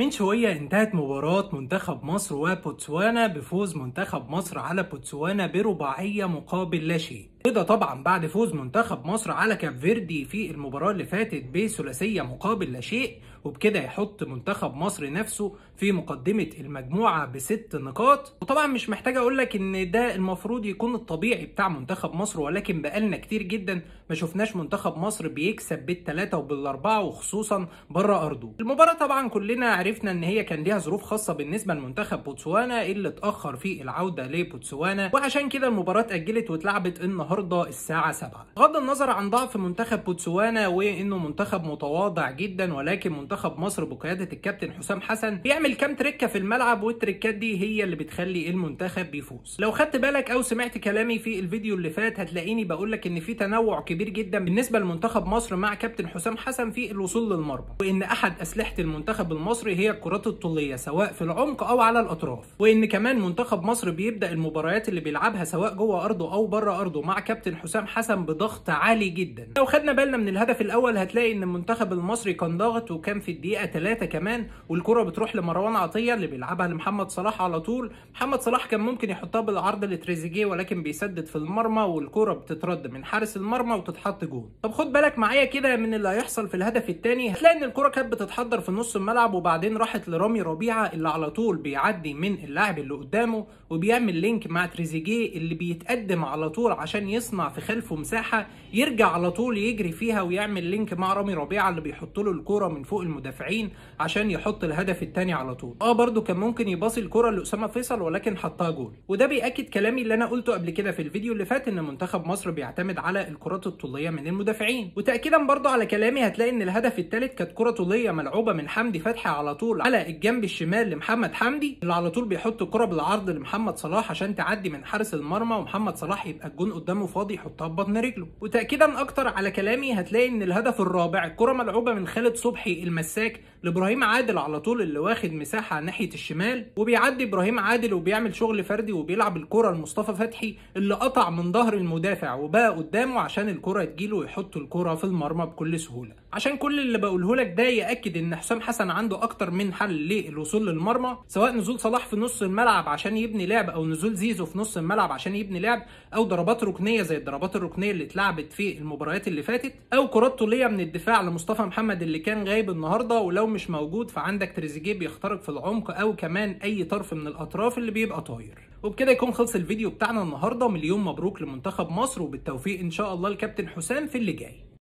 من شوية انتهت مباراة منتخب مصر وبوتسوانا بفوز منتخب مصر على بوتسوانا برباعية مقابل لا شيء، وده طبعا بعد فوز منتخب مصر على كاب فيردي في المباراة اللي فاتت بثلاثية مقابل لا شيء، وبكده يحط منتخب مصر نفسه في مقدمة المجموعة ب6 نقاط. وطبعا مش محتاج اقول لك ان ده المفروض يكون الطبيعي بتاع منتخب مصر، ولكن بقالنا كتير جدا ما شفناش منتخب مصر بيكسب بالثلاثة وبالاربعة، وخصوصا بره ارضه. المباراة طبعا كلنا عرفنا ان هي كان ليها ظروف خاصة بالنسبة لمنتخب بوتسوانا اللي اتأخر في العودة لبوتسوانا، وعشان كده المباراة اتأجلت واتلعبت النهاردة الساعة 7. بغض النظر عن ضعف منتخب بوتسوانا وانه منتخب متواضع جدا، ولكن منتخب مصر بقيادة الكابتن حسام حسن بيعمل كام تركة في الملعب، والتركات دي هي اللي بتخلي المنتخب بيفوز. لو خدت بالك او سمعت كلامي في الفيديو اللي فات هتلاقيني بقولك ان في تنوع كبير جدا بالنسبة لمنتخب مصر مع كابتن حسام حسن في الوصول للمرمى، وان احد اسلحة المنتخب المصري هي الكرات الطولية سواء في العمق او على الاطراف، وان كمان منتخب مصر بيبدأ المباريات اللي بيلعبها سواء جوه ارضه او بره ارضه مع كابتن حسام حسن بضغط عالي جدا. لو خدنا بالنا من الهدف الاول هتلاقي ان المنتخب المصري كان ضاغط، وكان في الدقيقة 3 كمان والكرة بتروح لمروان عطية اللي بيلعبها لمحمد صلاح على طول. محمد صلاح كان ممكن يحطها بالعرض لتريزيجيه ولكن بيسدد في المرمى، والكرة بتترد من حارس المرمى وتتحط جول. طب خد بالك معايا كده من اللي هيحصل في الهدف الثاني، هتلاقي ان الكرة كانت بتتحضر في نص الملعب وبعدين راحت لرامي ربيعة اللي على طول بيعدي من اللاعب اللي قدامه وبيعمل لينك مع تريزيجيه اللي بيتقدم على طول عشان يصنع في خلفه مساحة يرجع على طول يجري فيها ويعمل لينك مع رامي ربيعة اللي بيحط له الكرة من فوق المدافعين عشان يحط الهدف الثاني على طول. برضو كان ممكن يباصي الكرة لأسامة فيصل ولكن حطها جول، وده بيأكد كلامي اللي انا قلته قبل كده في الفيديو اللي فات ان منتخب مصر بيعتمد على الكرات الطولية من المدافعين. وتأكيدا برضو على كلامي هتلاقي ان الهدف الثالث كانت كرة طولية ملعوبة من حمدي فتحي على طول على الجنب الشمال لمحمد حمدي اللي على طول بيحط الكرة بالعرض لمحمد صلاح عشان تعدي من حارس المرمى، ومحمد صلاح يبقى الجون قدامه فاضي يحطها ببطن رجله. وتأكيدا اكتر على كلامي هتلاقي ان الهدف الرابع الكرة ملعوبة من خالد صبحي المساك لابراهيم عادل على طول اللي واخد مساحة ناحية الشمال، وبيعدي ابراهيم عادل وبيعمل شغل فردي وبيلعب الكرة لمصطفى فتحي اللي قطع من ظهر المدافع وبقى قدامه عشان الكرة تجيله ويحط الكرة في المرمى بكل سهولة. عشان كل اللي بقوله لك ده يأكد ان حسام حسن عنده اكتر من حل للوصول للمرمى، سواء نزول صلاح في نص الملعب عشان يبني لعب او نزول زيزو في نص الملعب عشان يبني لعب، او ضربات ركنية زي الضربات الركنية اللي اتلعبت في المباريات اللي فاتت، او كرات طولية من الدفاع لمصطفى محمد اللي كان غايب النهارده، ولو مش موجود فعندك تريزيجيه بيخترق في العمق او كمان اي طرف من الاطراف اللي بيبقى طاير. وبكده يكون خلص الفيديو بتاعنا النهارده. مليون مبروك لمنتخب مصر وبالتوفيق ان شاء الله لكابتن حسام في اللي جاي.